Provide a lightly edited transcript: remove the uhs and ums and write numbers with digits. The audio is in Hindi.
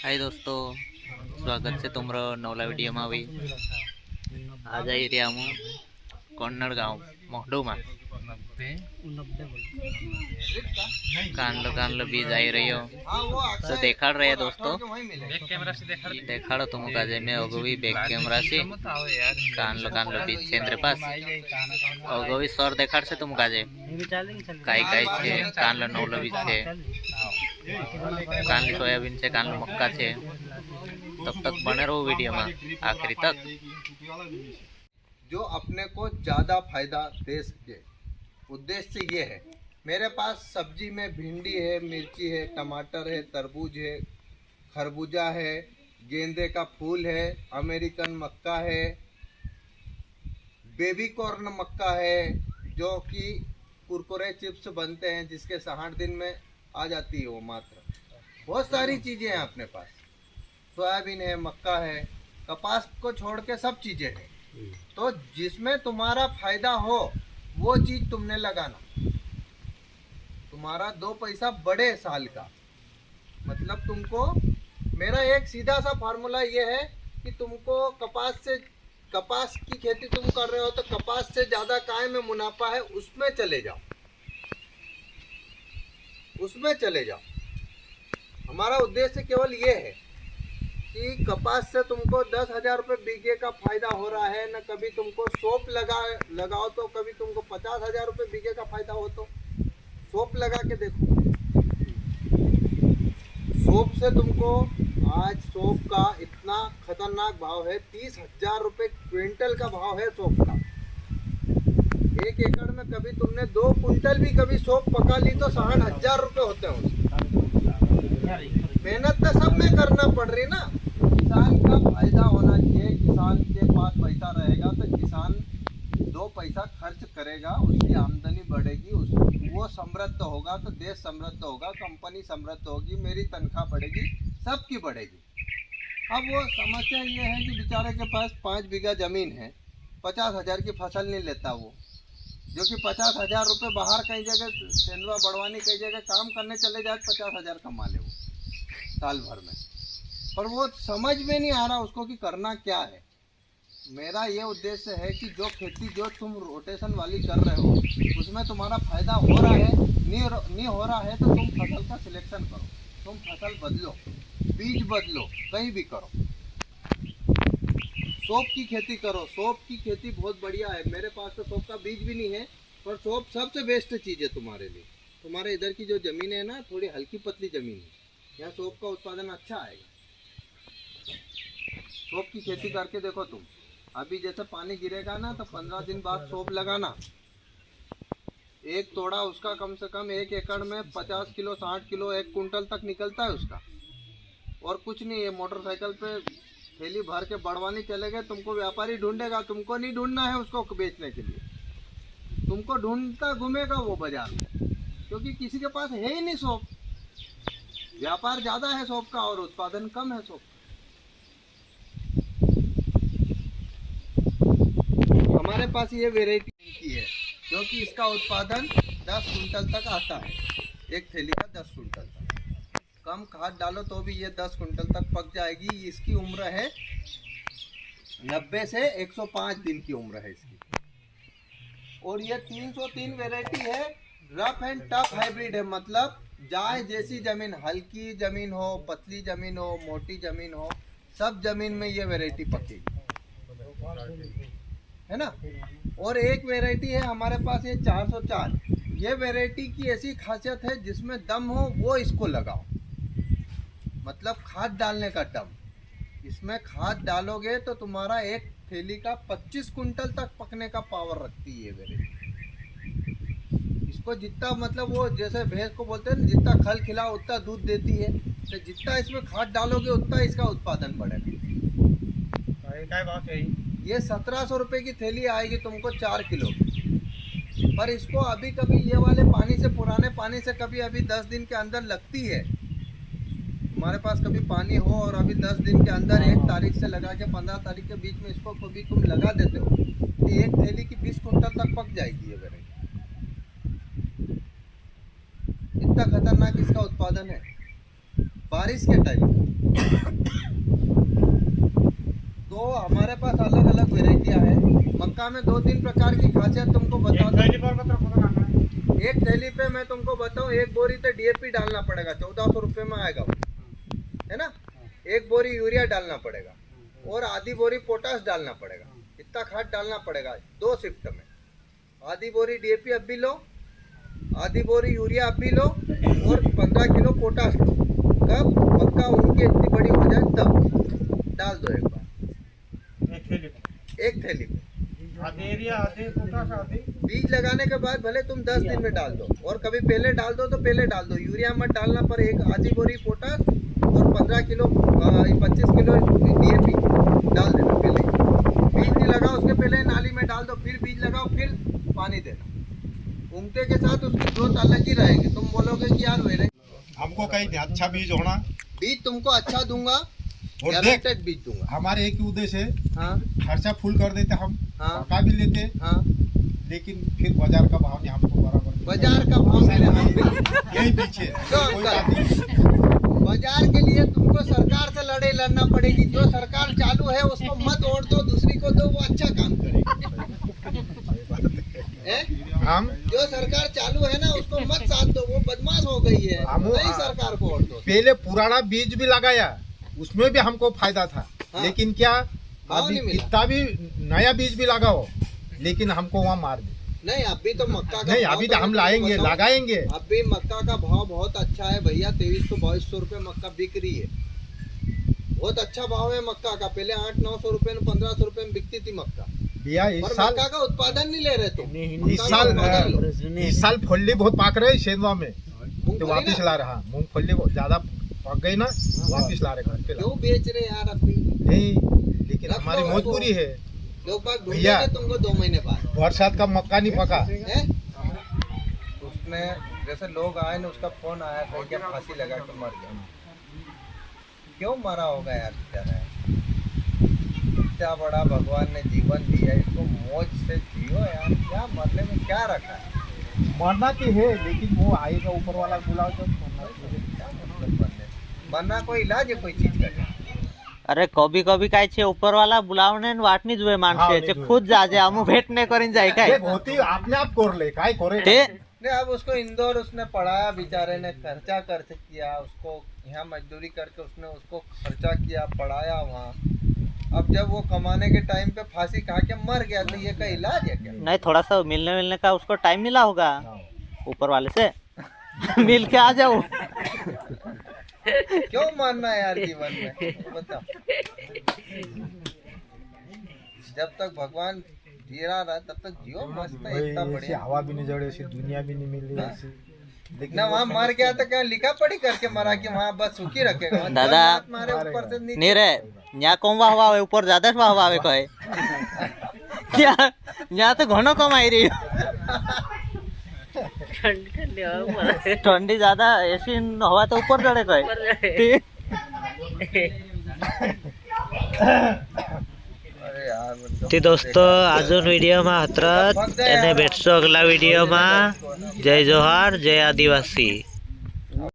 हाय दोस्तों, स्वागत है तुम्हारा नवला वीडियो में। अभी आ जाई रहा हूँ कोन्नड़ गाँव मोहडू में। कान लो बीज आई रही हो तो देखा रहे दोस्तों। देखा तुम का जे मैं अगवी बैक कैमरा से कान लो बीज छे मेरे पास। अगवी सर देखा से तुम का जे काई छे कान लो नवलो बीज छे, कान सोयाबीन छे, कान मक्का छे। तब तक बने रहो वीडियो में आखिरी तक। जो अपने को ज़्यादा फायदा दे सके, उद्देश्य ये है। मेरे पास सब्जी में भिंडी है, मिर्ची है, टमाटर है, तरबूज है, खरबूजा है, गेंदे का फूल है, अमेरिकन मक्का है, बेबी कॉर्न मक्का है जो कि कुरकुरे चिप्स बनते हैं, जिसके 60 दिन में आ जाती है वो मात्र। बहुत सारी चीज़ें हैं अपने पास। सोयाबीन है, मक्का है, कपास को छोड़ के सब चीज़ें हैं। तो जिसमें तुम्हारा फायदा हो वो चीज़ तुमने लगाना। तुम्हारा 2 पैसा बढ़े साल का। मतलब तुमको मेरा एक सीधा सा फार्मूला ये है कि तुमको कपास की खेती तुम कर रहे हो तो कपास से ज़्यादा काय में मुनाफा है, उसमें चले जाओ, उसमें चले जाओ। हमारा उद्देश्य केवल ये है कि कपास से तुमको 10,000 रुपये बीघे का फायदा हो रहा है न। कभी तुमको सोप लगाओ तो कभी तुमको 50,000 रुपये बीघे का फायदा हो। तो सोप लगा के देखो। सोप से तुमको आज सोप का इतना खतरनाक भाव है, 30,000 रुपये क्विंटल का भाव है सोप का। 1 एकड़ में कभी तुमने 2 कुंटल भी कभी सोप पका ली तो 60,000 रुपये होते हैं उसके। मेहनत तो सब में करना पड़ रही ना। किसान का फायदा होना चाहिए। किसान के पास पैसा रहेगा तो किसान 2 पैसा खर्च करेगा, उसकी आमदनी बढ़ेगी, वो समृद्ध होगा तो देश समृद्ध होगा, कंपनी समृद्ध होगी, मेरी तनख्वाह बढ़ेगी, सबकी बढ़ेगी। अब वो समस्या ये है कि बेचारे के पास 5 बीघा जमीन है, 50,000 की फसल नहीं लेता वो, जो कि 50,000 रुपये बाहर कई जगह सेंधवा बड़वानी कई जगह काम करने चले जाए, 50,000 कमा ले वो साल भर में। पर वो समझ में नहीं आ रहा उसको कि करना क्या है। मेरा ये उद्देश्य है कि जो खेती जो तुम रोटेशन वाली कर रहे हो उसमें तुम्हारा फायदा हो रहा है, नहीं हो रहा है तो तुम फसल का सिलेक्शन करो, तुम फसल बदलो, बीज बदलो, कहीं भी करो। सोप की खेती करो, सोप की खेती बहुत बढ़िया है। मेरे पास तो सोप का बीज भी नहीं है, पर सोप सबसे बेस्ट चीज़ है तुम्हारे लिए। तुम्हारे इधर की जो ज़मीन है ना, थोड़ी हल्की पतली ज़मीन है, यहाँ सोप का उत्पादन अच्छा आएगा। सोप की खेती करके देखो तुम। अभी जैसे पानी गिरेगा ना तो 15 दिन बाद सोप लगाना। एक तोड़ा उसका कम से कम 1 एकड़ में 50 किलो 60 किलो 1 कुंटल तक निकलता है उसका। और कुछ नहीं है, मोटरसाइकिल पे थैली भर के बड़वानी चले गए, तुमको व्यापारी ढूंढेगा, तुमको नहीं ढूंढना है उसको बेचने के लिए। तुमको ढूंढता घूमेगा वो बाजार में, क्योंकि किसी के पास है ही नहीं सोप। व्यापार ज़्यादा है सोप का और उत्पादन कम है सोप। हमारे पास ये वेराइटी की है क्योंकि इसका उत्पादन 10 कुंटल तक आता है, एक थैली का 10 कुंटल तक। कम खाद डालो तो भी ये 10 कुंटल तक पक जाएगी। इसकी उम्र है 90 से 105 दिन की उम्र है इसकी। और ये 303 वेराइटी है। रफ एंड टफ हाइब्रिड है, मतलब जाए जैसी जमीन, हल्की जमीन हो, पतली जमीन हो, मोटी जमीन हो, सब जमीन में ये वैरायटी पकेगी, है ना। और एक वैरायटी है हमारे पास ये 404। ये वैरायटी की ऐसी खासियत है जिसमें दम हो वो इसको लगाओ, मतलब खाद डालने का दम। इसमें खाद डालोगे तो तुम्हारा एक थैली का 25 कुंटल तक पकने का पावर रखती है ये वैरायटी। इसको जितना मतलब वो जैसे भैंस को बोलते हैं ना, जितना खल खिलाओ उतना दूध देती है, तो जितना इसमें खाद डालोगे उतना इसका उत्पादन बढ़ेगा। ये 1700 रुपये की थैली आएगी तुमको 4 किलो। पर इसको अभी कभी ये वाले पानी से, पुराने पानी से कभी अभी 10 दिन के अंदर लगती है। तुम्हारे पास कभी पानी हो और अभी 10 दिन के अंदर 1 तारीख से लगा के 15 तारीख के बीच में इसको कभी तुम लगा देते हो तो एक थैली की 20 कुंटल तक पक जाएगी ये वैरायटी। इतना खतरनाक इसका उत्पादन है बारिश के टाइम। मक्का में 2-3 प्रकार की खासियत तुमको बताता हूँ। एक थैली पे मैं तुमको बताऊँ, एक बोरी तो डीएपी डालना पड़ेगा, 1400 रुपये में आएगा वो, है ना। एक बोरी यूरिया डालना पड़ेगा और आधी बोरी पोटास डालना पड़ेगा। इतना खाद डालना पड़ेगा 2 शिफ्ट में। आधी बोरी डीएपी अब भी लो, आधी बोरी यूरिया अब भी लो और 15 किलो पोटास लो। कब मक्का उनकी इतनी बड़ी हो जाए तब डाल दो एक बार, एक थैली पे। बीज लगाने के बाद भले तुम 10 दिन में डाल दो, और कभी पहले डाल दो तो पहले डाल दो। यूरिया मत डालना, पर एक आधी बोरी पोटास और 15 किलो 25 किलो डीएपी डाल देना पहले। बीज नहीं लगाओ उसके पहले नाली में डाल दो, फिर बीज लगाओ, फिर पानी देना। उमटे के साथ उसकी ग्रोथ अलग ही रहेगी। तुम बोलोगे कि यार मेरे हमको कहीं अच्छा बीज होना, बीज तुमको अच्छा दूंगा, और गारंटेड बीज दूंगा। हमारे एक ही उद्देश्य है, हाँ खर्चा फुल कर देते हम, हाँ पका भी लेते, हाँ। लेकिन फिर बाजार का भाव नहीं हमको बराबर। बाजार का भाव मेरे हाथ में यही पीछे है, क्यों कोई अंकल? बात नहीं। बाजार के लिए तुमको सरकार से लड़ाई लड़ना पड़ेगी। जो सरकार चालू है उसको मत वोट दो, दूसरी को दो, वो अच्छा काम करेगी। हम जो सरकार चालू है ना उसको मत साथ दो, वो बदमाश हो गई है। नई सरकार को वोट दो। पहले पुराना बीज भी लगाया, उसमें भी हमको फायदा था, हाँ। लेकिन क्या भाव अभी नहीं मिला। इतना भी नया बीज भी लगाओ, लेकिन हमको वहाँ मार दे। नहीं अभी तो मक्का का नहीं, भाव अभी तो तो हम मैं लाएंगे, तुमको बताऊं, लगाएंगे। अभी मक्का का भाव बहुत अच्छा है भैया। 2300-2200 रुपये मक्का बिक रही है। बहुत अच्छा भाव है मक्का का। पहले 800-900 रुपये में 1500 रुपये में बिकती थी मक्का। भैया इस पर साल मक्का का उत्पादन नहीं ले रहे तुम। इस साल फुल्ली बहुत पाक रहे सेंधवा में, तो मूंगफली वापिस ना? ला रहा। मूंगफली ज्यादा पक गई ना, वापिस ला रहे घर पे। क्यों बेच रहे यार अभी? नहीं, लेकिन रख हमारी लो मजबूरी है। लोग बाग भैया। ढूंढेंगे तुमको 2 महीने बाद। बरसात का मक्का नहीं पका। है? उसने जैसे लोग आए ना, उसका फोन आया था क्या फांसी लगा के मर गया। क्यों मरा होगा यार बेचारा? इतना बड़ा भगवान ने जीवन दिया, इसको मौज से जियो यार। क्या मरने में क्या रखा है? मरना की है, लेकिन वो आएगा ऊपर वाला बुलाओ तो मरना क्या मतलब मरना कोई इलाज है कोई चीज का? अरे कभी कभी काय छे ऊपर वाला बुलावणे वाटनी जुए माणसे हाँ, खुद जाजे आमू भेट नहीं करीन जाए काय होती आपने आप कर ले, काय करे ते नहीं अब उसको इंदौर उसने पढ़ाया, बेचारे ने खर्चा किया, उसको यहाँ मजदूरी करके उसने उसको खर्चा किया, पढ़ाया वहाँ। अब जब वो कमाने के टाइम पे फांसी खा के मर गया, तो ये का इलाज है क्या? नहीं थोड़ा सा मिलने का उसको टाइम मिला होगा ऊपर वाले से मिल के आ जाओ। क्यों मरना है यार जीवन में? बताओ। जब तक भगवान जीरा रहा तब तक जियो मस्त है, इतना ऐसी बढ़िया। हवा भी नहीं जड़े, ऐसी दुनिया भी नहीं मिली ऐसी। लेकिन ना वहाँ मर गया तो क्या लिखा पढ़ी करके मरा कि वहाँ बस सुखी रखेगा? वहाँ दादा, जन्नत मारे ऊपर से नीचे। नहीं रे यहाँ कम वाह आवे ऊपर ज्यादा वाह आवे कहे यहाँ तो घनो कम आई रही ठंडी ज्यादा ऐसी हवा तो ऊपर चढ़े कहे। अरे यार मतलब ते दोस्तों अजून व्हिडिओ मा हत्रत एने भेटसो अगला व्हिडिओ मा। जय जोहार, जय आदिवासी।